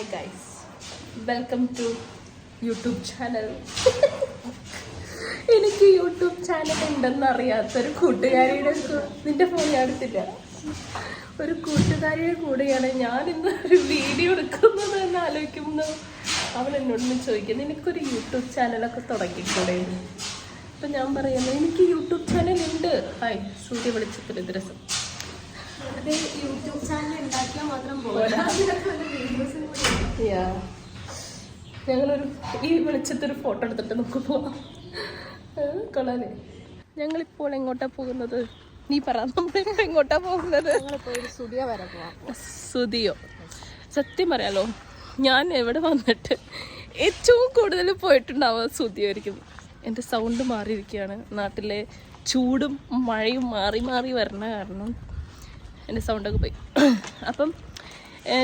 Hi guys, welcome to YouTube channel. എനിക്ക് YouTube channel ഉണ്ടെന്ന് അറിയാത്തൊരു കൂട്ടുകാരിയുടെ നിന്റെ ഫോൺ എടുത്തില്ല. ഒരു കൂട്ടുകാരിയുടെ കൂടെയാണ് ഞാൻ ഇന്ന് ഒരു വീഡിയോ എടുക്കുന്നത് എന്ന് ആലോചിക്കുമ്പോൾ അവൾ എന്നോടൊന്ന് ചോദിക്കുന്നത്, എനിക്കൊരു യൂട്യൂബ് ചാനലൊക്കെ തുടങ്ങിക്കൂടെ? അപ്പം ഞാൻ പറയുന്നത് എനിക്ക് യൂട്യൂബ് ചാനൽ ഉണ്ട്. ഹായ്, സൂര്യ വിളിച്ചപ്പോൾ ദിവസം യൂട്യൂബ് ചാനൽ ഉണ്ടാക്കിയാൽ മാത്രം പോരാ, ഞങ്ങളൊരു ഈ വെളിച്ചത്തൊരു ഫോട്ടോ എടുത്തിട്ട് നമുക്ക് പോവാം. കൊള്ളാലേ. ഞങ്ങളിപ്പോൾ എങ്ങോട്ടാ പോകുന്നത്? നീ പറ, നമ്മളിപ്പോൾ എങ്ങോട്ടാ പോകുന്നത്? സ്റ്റുഡിയോ വരെ പോവാം. സ്റ്റുഡിയോ. സത്യം പറയാലോ, ഞാൻ എവിടെ വന്നിട്ട് ഏറ്റവും കൂടുതൽ പോയിട്ടുണ്ടാവുക സ്റ്റുഡിയോ ആയിരിക്കും. എൻ്റെ സൗണ്ട് മാറിയിരിക്കുകയാണ്. നാട്ടിലെ ചൂടും മഴയും മാറി മാറി വരണ കാരണം എൻ്റെ സൗണ്ടൊക്കെ പോയി. അപ്പം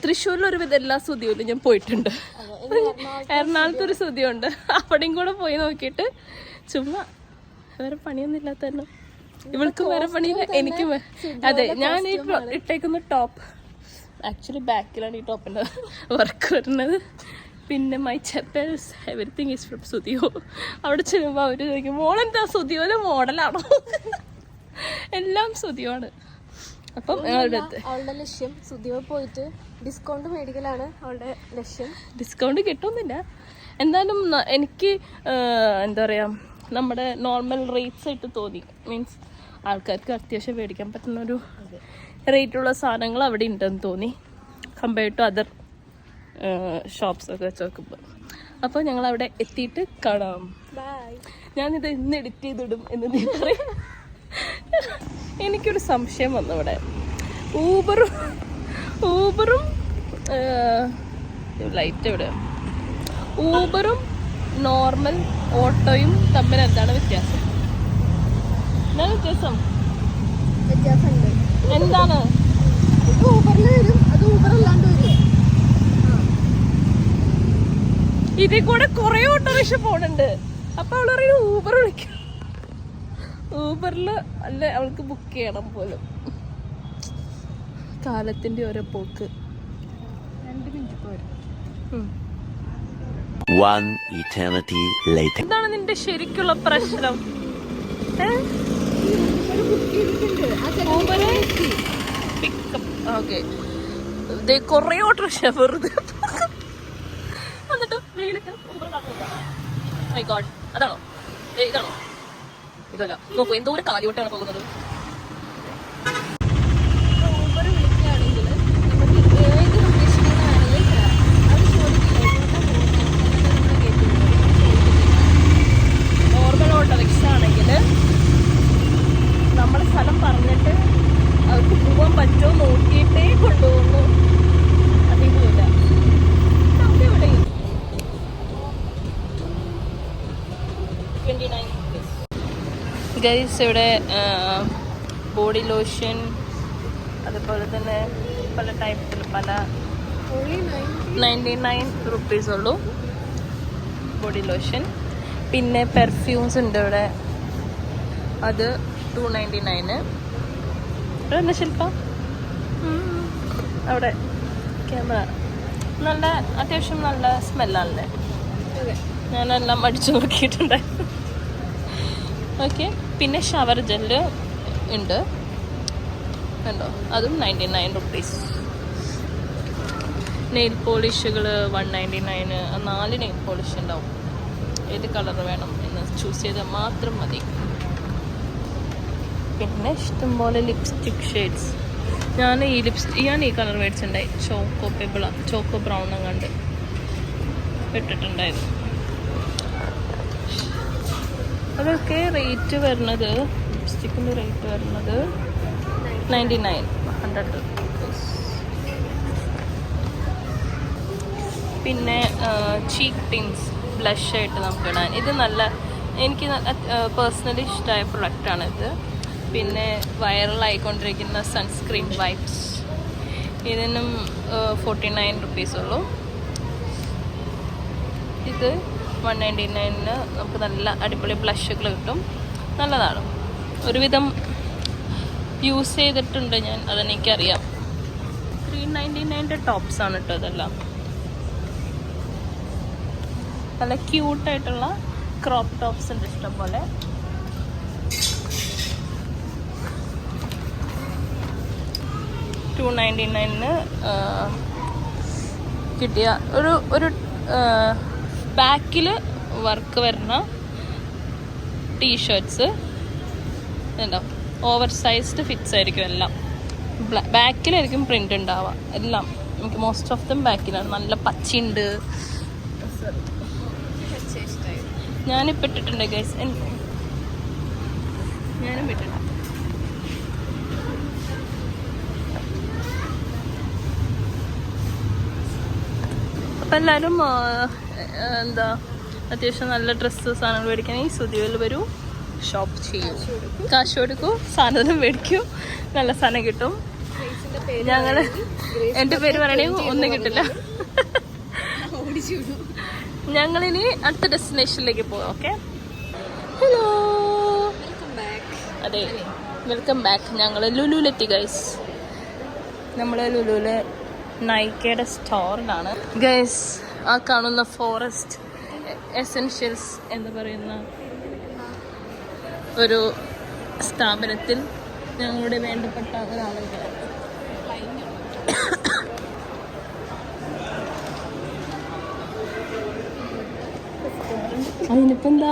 തൃശ്ശൂരിലൊരു വിധം എല്ലാ സ്റ്റുഡിയോയിലും ഞാൻ പോയിട്ടുണ്ട്. എറണാകുളത്തൊരു സ്റ്റുഡിയോ ഉണ്ട്, അവിടെയും കൂടെ പോയി നോക്കിയിട്ട് ചുമ്മാ വേറെ പണിയൊന്നും ഇല്ലാത്ത തന്നെ. ഇവൾക്ക് വേറെ പണിയില്ല, എനിക്ക് അതെ. ഞാൻ ഈ ഇട്ടേക്കുന്ന ടോപ്പ് ആക്ച്വലി ബാക്കിലാണ് ഈ ടോപ്പിൻ്റെ വർക്ക് വരുന്നത്. പിന്നെ my chappals everything is from studio. അവിടെ ചെല്ലുമ്പോൾ അവർ ചോദിക്കും, മോളെന്താ സ്റ്റുഡിയോയിലെ മോഡലാണോ? എല്ലാം സ്റ്റുഡിയോ ആണ്. അപ്പം അവളുടെ ലക്ഷ്യം സ്റ്റുഡിയോ പോയിട്ട് ഡിസ്കൗണ്ട് മേടിക്കലാണ് അവളുടെ ലക്ഷ്യം. ഡിസ്കൗണ്ട് കിട്ടുന്നില്ല എന്തായാലും. എനിക്ക് എന്താ പറയുക, നമ്മുടെ നോർമൽ റേറ്റ്സ് ആയിട്ട് തോന്നി. മീൻസ് ആൾക്കാർക്ക് അത്യാവശ്യം മേടിക്കാൻ പറ്റുന്ന ഒരു റേറ്റുള്ള സാധനങ്ങൾ അവിടെ ഉണ്ടെന്ന് തോന്നി, കമ്പയർഡ് ടു അതർ ഷോപ്സൊക്കെ വെച്ച് നോക്കുമ്പോൾ. അപ്പോൾ ഞങ്ങൾ അവിടെ എത്തിയിട്ട് കാണാം. ഞാനിത് ഇന്ന് എഡിറ്റ് ചെയ്തിടും എന്ന് നീ പറയും. എനിക്കൊരു സംശയം വന്നു. ഇവിടെ ഊബറും ലൈറ്റ് എവിടെ? ഊബറും നോർമൽ ഓട്ടോയും തമ്മിൽ എന്താണ് വ്യത്യാസം? എന്താണ് വ്യത്യാസം? എന്താണ്? ഊബറിൽ വരും, അത് ഊബർ അല്ലാണ്ട് വരും. ഇതിൽ കൂടെ കുറെ ഓട്ടോറിക്ഷ പോണുണ്ട്. അപ്പൊ അവള് പറയും ഊബർ വിളിക്കും. ഊബറിൽ അല്ല, അവൾക്ക് ബുക്ക് ചെയ്യണം പോലും. കാലത്തിന്റെ ഓരോ പോക്ക്. 2 മിനിറ്റ് പോരും. എന്താണ് നിന്റെ ശരിക്കുള്ള പ്രശ്നം? ഓക്കെ, കൊറേ ഓട്ടോറിക്ഷ വെറുതെ അതാണോ? ഇതാണോ? ഇതല്ല, നോക്കൂ എന്തോരം കാര്യമായിട്ടാണ് പോകുന്നത്. ഊബർ വിളിക്കുകയാണെങ്കിൽ നമുക്ക് ഏത് ലൊക്കേഷനിൽ വേണമെങ്കിൽ അവർ ചോദിക്കില്ല. നോർമൽ ഓട്ടോറിക്ഷ ആണെങ്കിൽ നമ്മുടെ സ്ഥലം പറഞ്ഞിട്ട് അവർക്ക് പോകാൻ പറ്റുമോ നോക്കിയിട്ടേ കൊണ്ടുപോകുന്നു. അതില്ല നമുക്ക് ഇവിടെ 29 ഗൈസ്. ഇവിടെ ബോഡി ലോഷൻ, അതുപോലെ തന്നെ പല ടൈപ്പിൽ പല 99 റുപ്പീസ് ഉള്ളൂ ബോഡി ലോഷൻ. പിന്നെ പെർഫ്യൂംസ് ഉണ്ട് ഇവിടെ, അത് 299. ഇവിടെ തന്നെ ശില്പ അവിടെ ക്യാമറ നല്ല അത്യാവശ്യം നല്ല സ്മെല്ലാണല്ലേ. ഞാനെല്ലാം അടിച്ചു നോക്കിയിട്ടുണ്ടായിരുന്നു. ഓക്കെ, പിന്നെ ഷവർ ജെല്ല് ഉണ്ട് കണ്ടോ, അതും 99 റുപ്പീസ്. നെയിൽ പോളിഷുകൾ 199. 4 നെയിൽ പോളിഷ് ഉണ്ടാവും. ഏത് കളർ വേണം എന്ന് ചൂസ് ചെയ്താൽ മാത്രം മതി. പിന്നെ ഇഷ്ടംപോലെ ലിപ്സ്റ്റിക് ഷെയ്ഡ്സ്. ഞാൻ ഈ കളർ മേടിച്ചിട്ടുണ്ടായി, ചോക്കോ ബ്രൗൺ അങ്ങാണ്ട് ഇട്ടിട്ടുണ്ടായിരുന്നു. അതൊക്കെ റേറ്റ് വരുന്നത്, ലിപ്സ്റ്റിക്കിൻ്റെ റേറ്റ് വരുന്നത് 99, 100 റുപ്പീസ്. പിന്നെ ചീക്ക് ടിൻസ് ബ്ലഷ് ആയിട്ട് നമുക്ക് ഇടാൻ, ഇത് നല്ല എനിക്ക് പേഴ്സണലി ഇഷ്ടമായ പ്രൊഡക്റ്റാണിത്. പിന്നെ വൈറലായിക്കൊണ്ടിരിക്കുന്ന സൺസ്ക്രീൻ വൈപ്സ്, ഇതിനും 49 റുപ്പീസ് ഉള്ളൂ. ഇത് 199 നമുക്ക് നല്ല അടിപൊളി ബ്ലഷുകൾ കിട്ടും. നല്ലതാണ്. ഒരുവിധം യൂസ് ചെയ്തിട്ടുണ്ട് ഞാൻ, അതെനിക്കറിയാം. 399 ടോപ്സാണ് കേട്ടോ ഇതെല്ലാം. നല്ല ക്യൂട്ടായിട്ടുള്ള ക്രോപ്പ് ടോപ്സ് ഉണ്ട് ഇഷ്ടം പോലെ. $299 കിട്ടിയ ഒരു ബാക്കിൽ വർക്ക് വരുന്ന ടീഷർട്ട്സ് ഉണ്ടോ. ഓവർ സൈസ്ഡ് ഫിറ്റ്സ് ആയിരിക്കും എല്ലാം. ബാക്കിലായിരിക്കും പ്രിൻ്റ് ഉണ്ടാവുക എല്ലാം. എനിക്ക് മോസ്റ്റ് ഓഫ് ദം ബാക്കിലാണ്. നല്ല പച്ചയുണ്ട്. ഞാനിപ്പോൾ ഇട്ടിട്ടുണ്ട് ഗൈസ്. ഞാനും ഇട്ടിട്ടുണ്ട്. അപ്പം എല്ലാവരും എന്താ അത്യാവശ്യം നല്ല ഡ്രസ്സ് സാധനങ്ങൾ മേടിക്കണമെങ്കിൽ സുതിയോയിൽ വരൂ, ഷോപ്പ് ചെയ്യൂ, കാശ് കൊടുക്കൂ, സാധനം മേടിക്കൂ, നല്ല സാധനം കിട്ടും. എൻ്റെ പേര് പറയണെങ്കിൽ ഒന്നും കിട്ടില്ല. ഞങ്ങളിനി അടുത്ത ഡെസ്റ്റിനേഷനിലേക്ക് പോകാം. ഓക്കെ, ഹലോ, അതെ, വെൽക്കം ബാക്ക്. ഞങ്ങൾ ലുലുവിലെത്തി ഗൈസ്. നമ്മൾ ലുലുവിലെ നൈക്കയുടെ സ്റ്റോറിലാണ് ഗൈസ്. ആ കാണുന്ന ഫോറസ്റ്റ് എസെൻഷ്യൽസ് എന്ന് പറയുന്ന ഒരു സ്ഥാപനത്തിൽ ഞങ്ങളുടെ വേണ്ടപ്പെട്ട ഒരാളുണ്ട്. അതിനിപ്പോ എന്താ,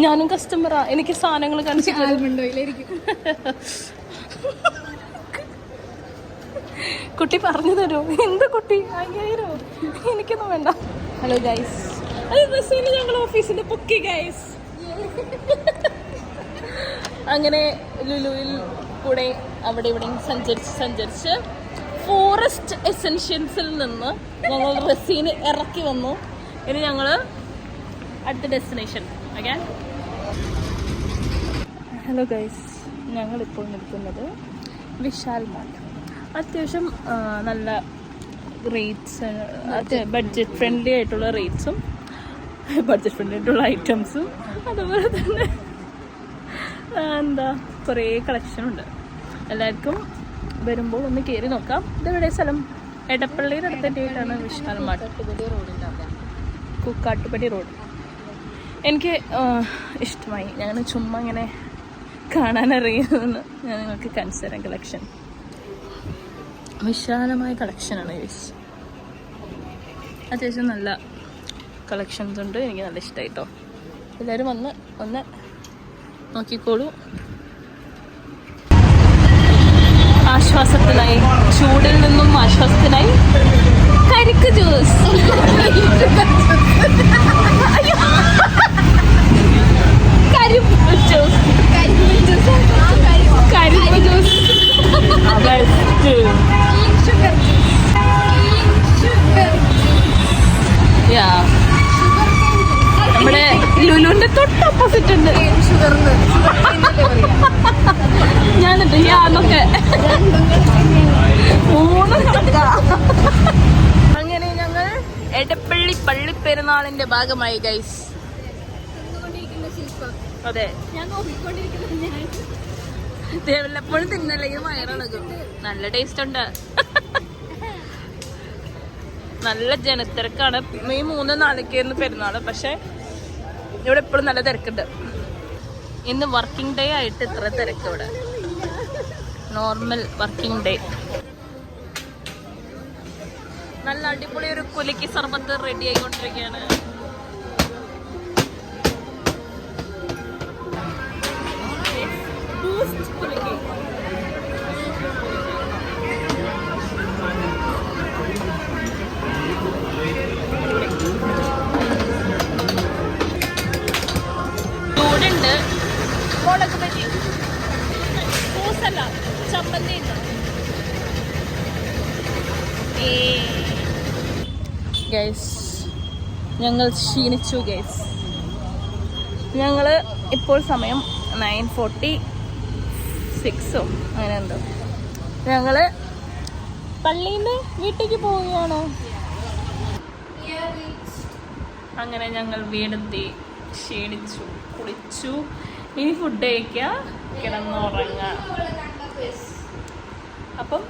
ഞാനും കസ്റ്റമറാ. എനിക്ക് സാധനങ്ങൾ കുട്ടി പറഞ്ഞു തരൂ. എന്ത് കുട്ടി? 5000? എനിക്കൊന്നും വേണ്ട. ഹലോ ഗൈസ്, അത് ഞങ്ങൾ ഓഫീസിന്റെ പൊക്കി ഗൈസ്. അങ്ങനെ ലുലുവിൽ കൂടെ അവിടെ ഇവിടെയും സഞ്ചരിച്ച് ഫോറസ്റ്റ് എസെൻഷ്യൽസിൽ നിന്ന് ഞങ്ങൾ റസീന് ഇറക്കി വന്നു. ഇനി ഞങ്ങൾ അടുത്ത ഡെസ്റ്റിനേഷൻ. ഓക്കെ, ഹലോ ഗൈസ്, ഞങ്ങളിപ്പോൾ നിൽക്കുന്നത് വിശാൽ മാർട്ട്. അത്യാവശ്യം നല്ല റേറ്റ്സ്, ബഡ്ജറ്റ് ഫ്രണ്ട്ലി ആയിട്ടുള്ള റേറ്റ്സും ബഡ്ജറ്റ് ഫ്രണ്ട്ലി ആയിട്ടുള്ള ഐറ്റംസും, അതുപോലെ തന്നെ എന്താ കുറേ കളക്ഷനുണ്ട്. എല്ലാവർക്കും വരുമ്പോൾ ഒന്ന് കയറി നോക്കാം. ഇതെവിടെ സ്ഥലം? എടപ്പള്ളിയുടെ അടുത്തായിട്ടാണ് വിശാൽ മാർട്ട്. കുക്കാട്ടുപടി റോഡ്. എനിക്ക് ഇഷ്ടമായി. ഞാൻ ചുമ്മാ ഇങ്ങനെ കാണാനറിയുമെന്ന് ഞാൻ നിങ്ങൾക്ക് കാണിച്ചു തരാം. കളക്ഷൻ വിശാലമായ കളക്ഷനാണ് ഗൈസ്. അത്യാവശ്യം നല്ല കളക്ഷൻസ് ഉണ്ട്. എനിക്ക് നല്ല ഇഷ്ടമായിട്ടോ. എല്ലാവരും ഒന്ന് നോക്കിക്കോളൂ. ആശ്വാസത്തിനായി, ചൂടിൽ നിന്നും ആശ്വാസത്തിനായി കരിക്ക് ജ്യൂസ്. കരിമ്പ് ജ്യൂസ്. നമ്മുടെ ലുലുവിന്റെ തൊട്ട് ഓപ്പോസിറ്റ് ഉണ്ട്. ഞാനെന്ത് യാന്നൊക്കെ അങ്ങനെ ഞങ്ങൾ എടപ്പള്ളി പള്ളിപ്പെരുന്നാളിന്റെ ഭാഗമായി ഗൈസ്. അതെ, വല്ലപ്പോഴും തിന്നല്ലെങ്കിൽ വയറിളകും. നല്ല ടേസ്റ്റ് ഉണ്ട്. നല്ല ജനത്തിരക്കാണ്. ഈ 3-4 പെരുന്നാള്. പക്ഷെ ഇവിടെ എപ്പോഴും നല്ല തിരക്കുണ്ട്. ഇന്ന് വർക്കിംഗ് ഡേ ആയിട്ട് ഇത്ര തിരക്ക് ഇവിടെ. Normal working day. നല്ല അടിപൊളി ഒരു കുലുക്കി സർബത്ത് റെഡി ആയിക്കൊണ്ടിരിക്കുകയാണ്. ചൂടുണ്ട്. മുളക് ബജി, പൂസല്ല, ചമ്മന്തി ഉണ്ട്. ഗൈസ്, ഞങ്ങൾ ക്ഷീണിച്ചു ഗൈസ്. ഞങ്ങൾ ഇപ്പോൾ സമയം 9:46 അങ്ങനെ എന്തോ. ഞങ്ങൾ പള്ളിയിൽ നിന്ന് വീട്ടിലേക്ക് പോവുകയാണ്. അങ്ങനെ ഞങ്ങൾ വീടെത്തി, ക്ഷീണിച്ചു, കുളിച്ചു. ഇനി ഫുഡ് കഴിക്കുക, കിടന്നുറങ്ങാം. അപ്പം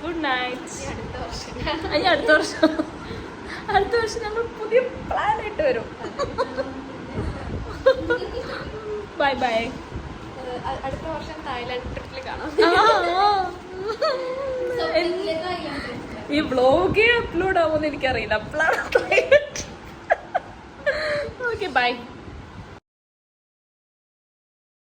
ഗുഡ് നൈറ്റ്. അടുത്ത വർഷം അടുത്ത വർഷം ഞങ്ങൾ പുതിയ പ്ലാൻ ആയിട്ട് വരും. Bye bye. അടുത്ത വർഷം തായ്ലാൻഡ് ട്രിപ്പിൽ കാണാം. ഈ വ്ലോഗേ അപ്ലോഡ് ആവുമെന്ന് എനിക്കറിയില്ല. Okay bye.